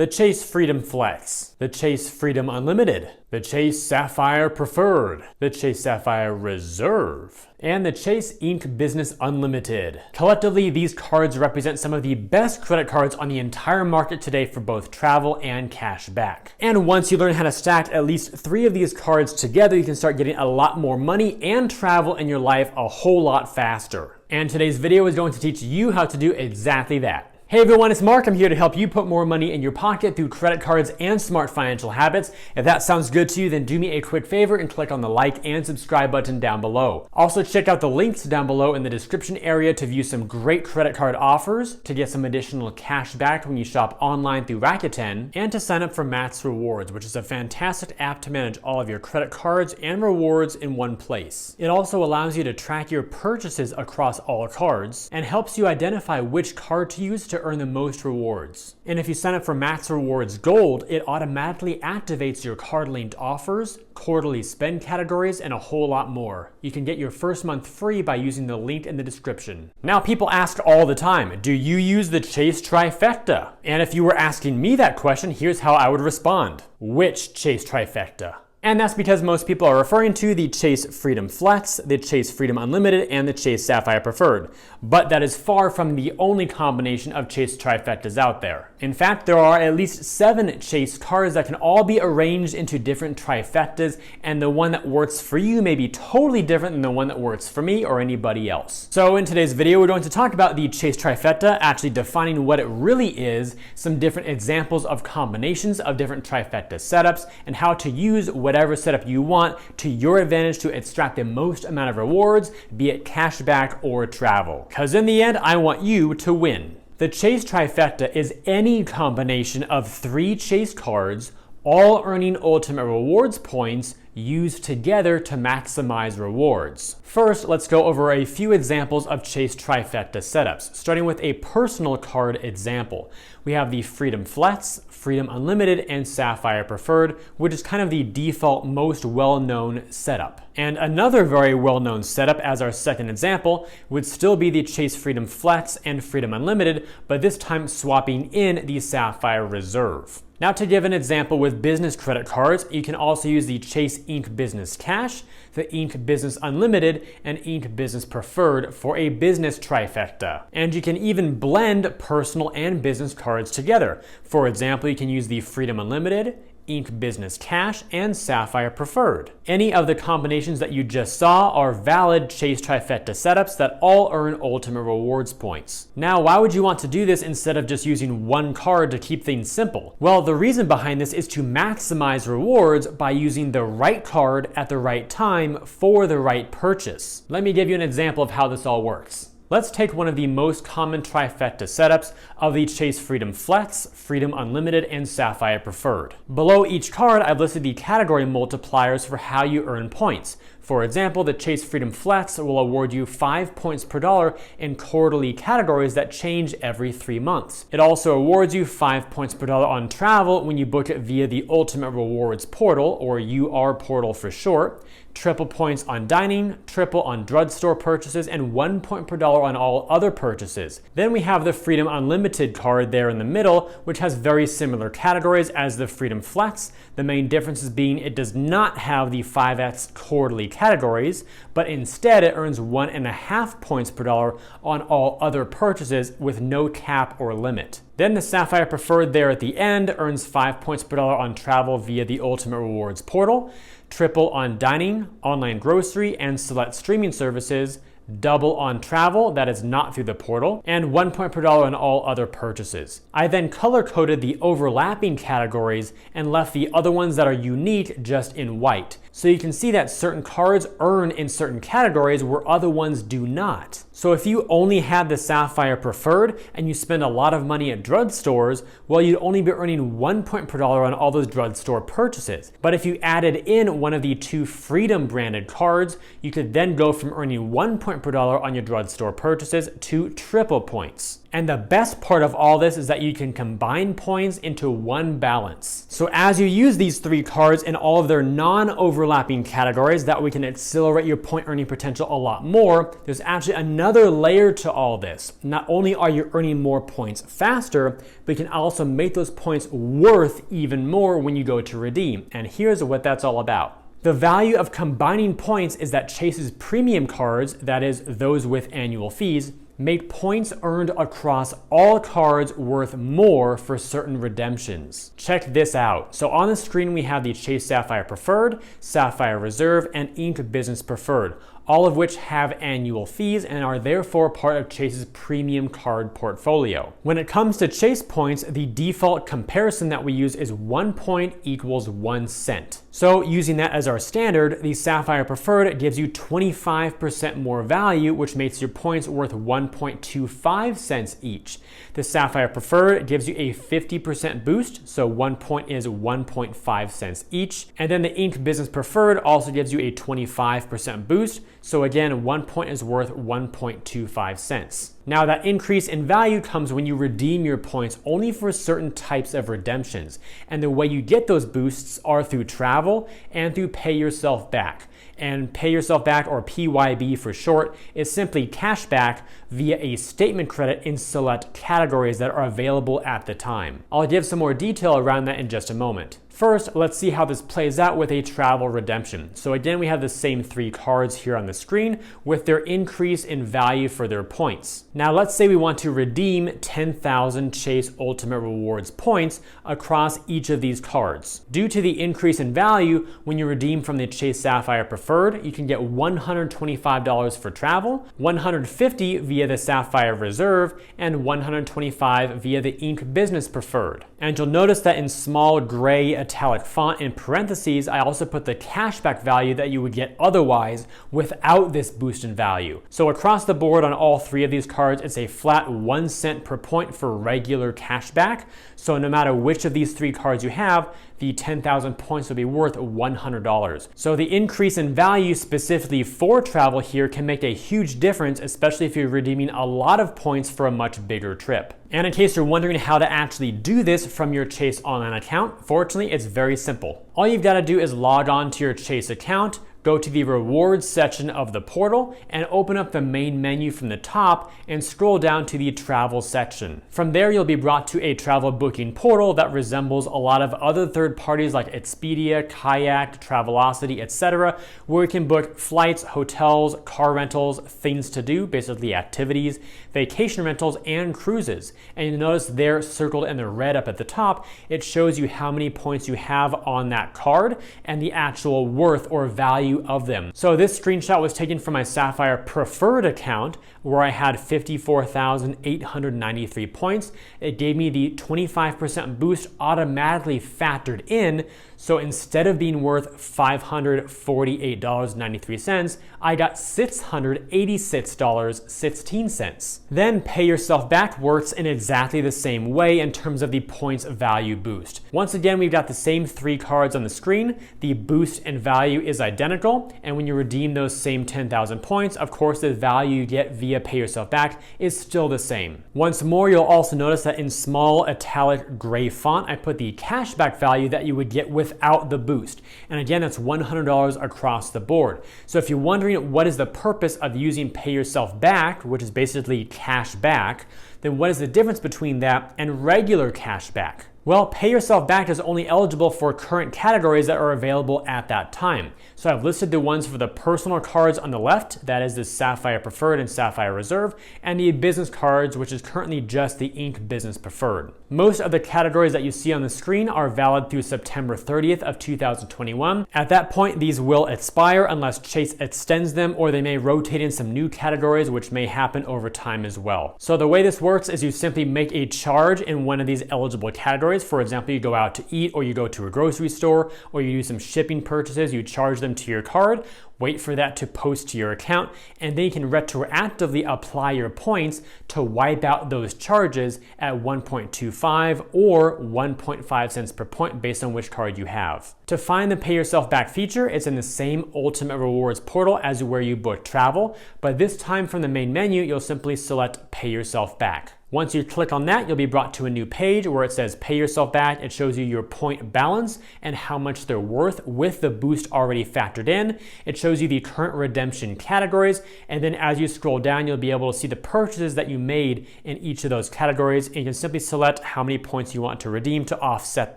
the Chase Freedom Flex, the Chase Freedom Unlimited, the Chase Sapphire Preferred, the Chase Sapphire Reserve, and the Chase Ink Business Unlimited. Collectively, these cards represent some of the best credit cards on the entire market today for both travel and cash back. And once you learn how to stack at least 3 of these cards together, you can start getting a lot more money and travel in your life a whole lot faster. And today's video is going to teach you how to do exactly that. Hey everyone, it's Mark. I'm here to help you put more money in your pocket through credit cards and smart financial habits. If that sounds good to you, then do me a quick favor and click on the like and subscribe button down below. Also, check out the links down below in the description area to view some great credit card offers, to get some additional cash back when you shop online through Rakuten, and to sign up for MAXREWARDS, which is a fantastic app to manage all of your credit cards and rewards in one place. It also allows you to track your purchases across all cards and helps you identify which card to use to earn the most rewards. And if you sign up for MAXREWARDS Gold, it automatically activates your card-linked offers, quarterly spend categories, and a whole lot more. You can get your first month free by using the link in the description. Now, people ask all the time, do you use the Chase Trifecta? And if you were asking me that question, here's how I would respond. Which Chase Trifecta? And that's because most people are referring to the Chase Freedom Flex, the Chase Freedom Unlimited, and the Chase Sapphire Preferred. But that is far from the only combination of Chase Trifectas out there. In fact, there are at least 7 Chase cards that can all be arranged into different trifectas, and the one that works for you may be totally different than the one that works for me or anybody else. So in today's video, we're going to talk about the Chase Trifecta, actually defining what it really is, some different examples of combinations of different trifecta setups, and how to use whatever setup you want to your advantage to extract the most amount of rewards, be it cash back or travel. Because in the end, I want you to win. The Chase Trifecta is any combination of 3 Chase cards, all earning ultimate rewards points used together to maximize rewards. First, let's go over a few examples of Chase Trifecta setups, starting with a personal card example. We have the Freedom Flex, Freedom Unlimited, and Sapphire Preferred, which is kind of the default most well-known setup. And another very well-known setup as our second example would still be the Chase Freedom Flex and Freedom Unlimited, but this time swapping in the Sapphire Reserve. Now, to give an example with business credit cards, you can also use the Chase Ink Business Cash, the Ink Business Unlimited, and Ink Business Preferred for a business trifecta. And you can even blend personal and business cards together. For example, you can use the Freedom Unlimited, Ink Business Cash, and Sapphire Preferred. Any of the combinations that you just saw are valid Chase Trifecta setups that all earn ultimate rewards points. Now, why would you want to do this instead of just using one card to keep things simple? Well, the reason behind this is to maximize rewards by using the right card at the right time for the right purchase. Let me give you an example of how this all works. Let's take one of the most common trifecta setups of the Chase Freedom Flex, Freedom Unlimited, and Sapphire Preferred. Below each card, I've listed the category multipliers for how you earn points. For example, the Chase Freedom Flex will award you 5 points per dollar in quarterly categories that change every 3 months. It also awards you 5 points per dollar on travel when you book it via the Ultimate Rewards Portal, or UR Portal for short, triple points on dining, triple on drugstore purchases, and 1 point per dollar on all other purchases. Then we have the Freedom Unlimited card there in the middle, which has very similar categories as the Freedom Flex. The main differences being it does not have the 5x quarterly categories, but instead it earns 1.5 points per dollar on all other purchases with no cap or limit. Then the Sapphire Preferred there at the end earns 5 points per dollar on travel via the Ultimate Rewards Portal, triple on dining, online grocery, and select streaming services, double on travel that is not through the portal, and 1 point per dollar on all other purchases. I then color-coded the overlapping categories and left the other ones that are unique just in white. So you can see that certain cards earn in certain categories where other ones do not. So if you only had the Sapphire Preferred and you spend a lot of money at drugstores, well, you'd only be earning 1 point per dollar on all those drugstore purchases. But if you added in one of the 2 Freedom branded cards, you could then go from earning 1 point point per dollar on your drugstore purchases to triple points. And the best part of all this is that you can combine points into one balance. So as you use these 3 cards in all of their non-overlapping categories, that we can accelerate your point earning potential a lot more, there's actually another layer to all this. Not only are you earning more points faster, but you can also make those points worth even more when you go to redeem. And here's what that's all about. The value of combining points is that Chase's premium cards, that is those with annual fees, make points earned across all cards worth more for certain redemptions. Check this out. So on the screen we have the Chase Sapphire Preferred, Sapphire Reserve, and Ink Business Preferred, all of which have annual fees and are therefore part of Chase's premium card portfolio. When it comes to Chase points, the default comparison that we use is 1 point equals 1 cent. So using that as our standard, the Sapphire Preferred gives you 25% more value, which makes your points worth 1.25 cents each. The Sapphire Preferred gives you a 50% boost, so 1 point is 1.5 cents each. And then the Ink Business Preferred also gives you a 25% boost, so again, 1 point is worth 1.25 cents. Now that increase in value comes when you redeem your points only for certain types of redemptions. And the way you get those boosts are through travel and through pay yourself back. And pay yourself back, or PYB for short, is simply cash back via a statement credit in select categories that are available at the time. I'll give some more detail around that in just a moment. First, let's see how this plays out with a travel redemption. So again, we have the same 3 cards here on the screen with their increase in value for their points. Now let's say we want to redeem 10,000 Chase Ultimate Rewards points across each of these cards. Due to the increase in value, when you redeem from the Chase Sapphire Preferred, you can get $125 for travel, $150 via the Sapphire Reserve, and $125 via the Ink Business Preferred. And you'll notice that in small gray italic font in parentheses, I also put the cashback value that you would get otherwise without this boost in value. So across the board on all 3 of these cards, it's a flat 1 cent per point for regular cashback. So no matter which of these 3 cards you have, the 10,000 points will be worth $100. So the increase in value specifically for travel here can make a huge difference, especially if you're redeeming a lot of points for a much bigger trip. And in case you're wondering how to actually do this from your Chase online account, fortunately, it's very simple. All you've got to do is log on to your Chase account, go to the rewards section of the portal and open up the main menu from the top and scroll down to the travel section. From there, you'll be brought to a travel booking portal that resembles a lot of other third parties like Expedia, Kayak, Travelocity, etc., where you can book flights, hotels, car rentals, things to do, basically activities, vacation rentals, and cruises. And you'll notice there circled in the red up at the top, it shows you how many points you have on that card and the actual worth or value of them. So this screenshot was taken from my Sapphire Preferred account where I had 54,893 points. It gave me the 25% boost automatically factored in. So instead of being worth $548.93, I got $686.16. Then pay yourself back works in exactly the same way in terms of the points value boost. Once again, we've got the same 3 cards on the screen. The boost and value is identical. And when you redeem those same 10,000 points, of course, the value you get via pay yourself back is still the same. Once more, you'll also notice that in small italic gray font, I put the cashback value that you would get without the boost. And again, that's $100 across the board. So if you're wondering what is the purpose of using pay yourself back, which is basically cash back, then what is the difference between that and regular cash back? Well, pay yourself back is only eligible for current categories that are available at that time. So I've listed the ones for the personal cards on the left, that is the Sapphire Preferred and Sapphire Reserve, and the business cards, which is currently just the Ink Business Preferred. Most of the categories that you see on the screen are valid through September 30th of 2021. At that point, these will expire unless Chase extends them, or they may rotate in some new categories, which may happen over time as well. So the way this works is you simply make a charge in one of these eligible categories. For example, you go out to eat, or you go to a grocery store, or you do some shipping purchases, you charge them to your card. wait for that to post to your account, and then you can retroactively apply your points to wipe out those charges at 1.25 or 1.5 cents per point based on which card you have. To find the Pay Yourself Back feature, it's in the same Ultimate Rewards portal as where you book travel, but this time from the main menu, you'll simply select Pay Yourself Back. Once you click on that, you'll be brought to a new page where it says Pay Yourself Back. It shows you your point balance and how much they're worth with the boost already factored in. It shows you the current redemption categories, and then as you scroll down, you'll be able to see the purchases that you made in each of those categories, and you can simply select how many points you want to redeem to offset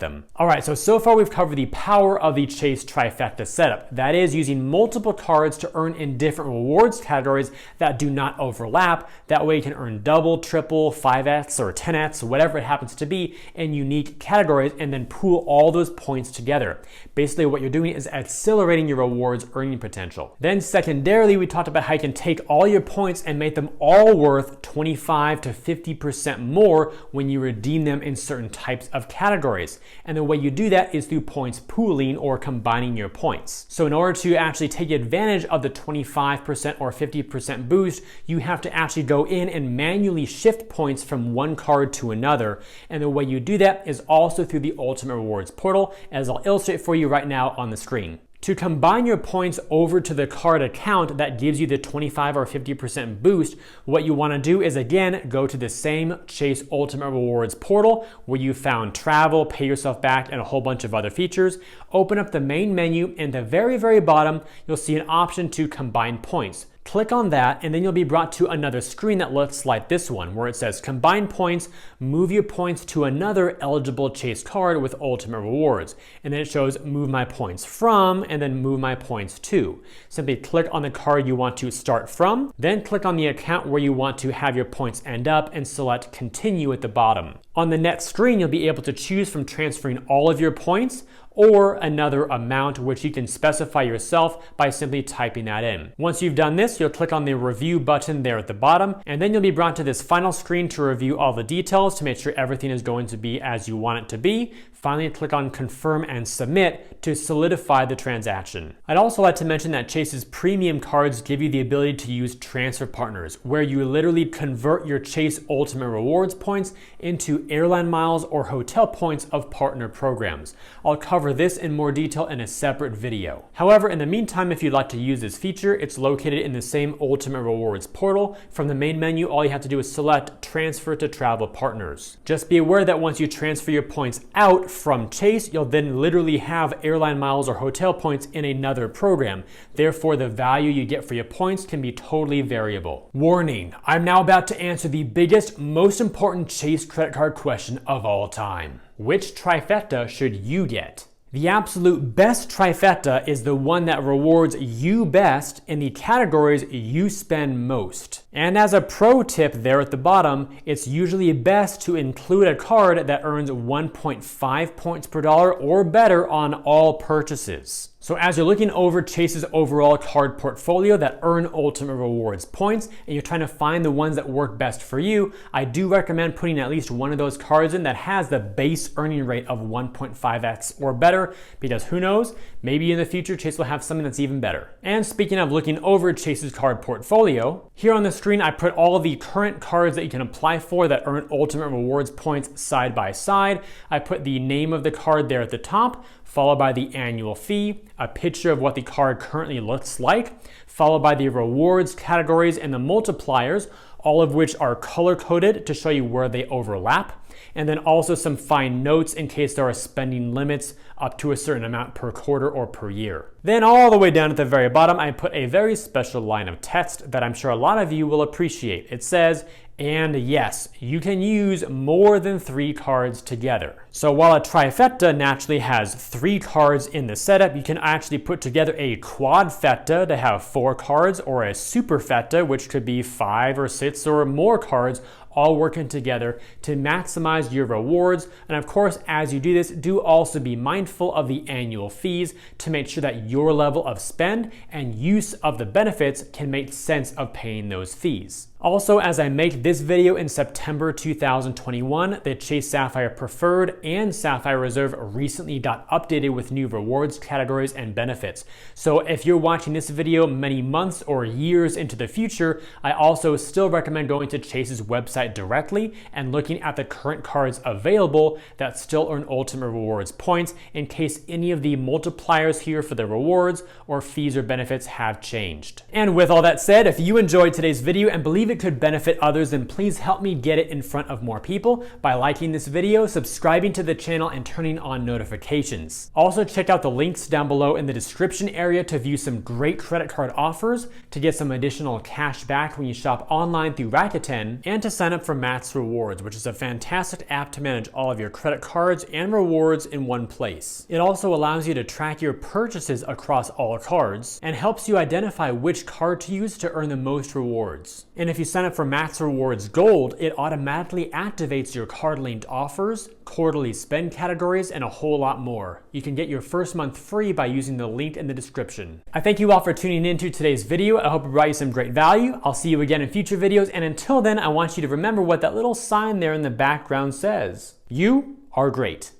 them. All right, so far we've covered the power of the Chase Trifecta setup. That is using multiple cards to earn in different rewards categories that do not overlap. That way you can earn double, triple, 5x or 10x, whatever it happens to be, in unique categories, and then pool all those points together. Basically what you're doing is accelerating your rewards earning potential. Then secondarily, we talked about how you can take all your points and make them all worth 25 to 50% more when you redeem them in certain types of categories. And the way you do that is through points pooling or combining your points. So in order to actually take advantage of the 25% or 50% boost, you have to actually go in and manually shift points from one card to another. And the way you do that is also through the Ultimate Rewards portal, as I'll illustrate for you right now on the screen. To combine your points over to the card account that gives you the 25 or 50% boost, what you want to do is again go to the same Chase Ultimate Rewards portal where you found travel, Pay Yourself Back, and a whole bunch of other features. Open up the main menu, and at the very, very bottom, you'll see an option to combine points. Click on that, and then you'll be brought to another screen that looks like this one, where it says combine points, move your points to another eligible Chase card with Ultimate Rewards. And then it shows move my points from, and then move my points to. Simply click on the card you want to start from, then click on the account where you want to have your points end up, and select continue at the bottom. On the next screen, you'll be able to choose from transferring all of your points or another amount, which you can specify yourself by simply typing that in. Once you've done this, you'll click on the review button there at the bottom, and then you'll be brought to this final screen to review all the details to make sure everything is going to be as you want it to be. Finally, click on confirm and submit to solidify the transaction. I'd also like to mention that Chase's premium cards give you the ability to use transfer partners, where you literally convert your Chase Ultimate Rewards points into airline miles or hotel points of partner programs. I'll cover this in more detail in a separate video. However, in the meantime, if you'd like to use this feature, it's located in the same Ultimate Rewards portal. From the main menu, all you have to do is select Transfer to Travel Partners. Just be aware that once you transfer your points out from Chase, you'll then literally have airline miles or hotel points in another program. Therefore, the value you get for your points can be totally variable. Warning, I'm now about to answer the biggest, most important Chase credit card question of all time. Which trifecta should you get? The absolute best trifecta is the one that rewards you best in the categories you spend most. And as a pro tip there at the bottom, it's usually best to include a card that earns 1.5 points per dollar or better on all purchases. So as you're looking over Chase's overall card portfolio that earn Ultimate Rewards points, and you're trying to find the ones that work best for you, I do recommend putting at least one of those cards in that has the base earning rate of 1.5x or better, because who knows, maybe in the future Chase will have something that's even better. And speaking of looking over Chase's card portfolio, here on the screen I put all of the current cards that you can apply for that earn Ultimate Rewards points side by side. I put the name of the card there at the top, followed by the annual fee, a picture of what the card currently looks like, followed by the rewards categories and the multipliers, all of which are color-coded to show you where they overlap, and then also some fine notes in case there are spending limits up to a certain amount per quarter or per year. Then all the way down at the very bottom, I put a very special line of text that I'm sure a lot of you will appreciate. It says, and yes, you can use more than 3 cards together. So while a trifecta naturally has 3 cards in the setup, you can actually put together a quadfecta to have 4 cards, or a superfecta, which could be 5 or 6 or more cards, all working together to maximize your rewards. And of course, as you do this, do also be mindful of the annual fees to make sure that your level of spend and use of the benefits can make sense of paying those fees. Also, as I make this video in September 2021, the Chase Sapphire Preferred and Sapphire Reserve recently got updated with new rewards categories and benefits. So if you're watching this video many months or years into the future, I also still recommend going to Chase's website directly and looking at the current cards available that still earn Ultimate Rewards points in case any of the multipliers here for the rewards or fees or benefits have changed. And with all that said, if you enjoyed today's video and believe it could benefit others, then please help me get it in front of more people by liking this video, subscribing to the channel, and turning on notifications. Also, check out the links down below in the description area to view some great credit card offers, to get some additional cash back when you shop online through Rakuten, and to sign up for MAXREWARDS, which is a fantastic app to manage all of your credit cards and rewards in one place. It also allows you to track your purchases across all cards and helps you identify which card to use to earn the most rewards. And if you sign up for MAXREWARDS Gold, it automatically activates your card-linked offers, quarterly spend categories, and a whole lot more. You can get your first month free by using the link in the description. I thank you all for tuning into today's video. I hope it brought you some great value. I'll see you again in future videos, and until then, I want you to remember what that little sign there in the background says. You are great.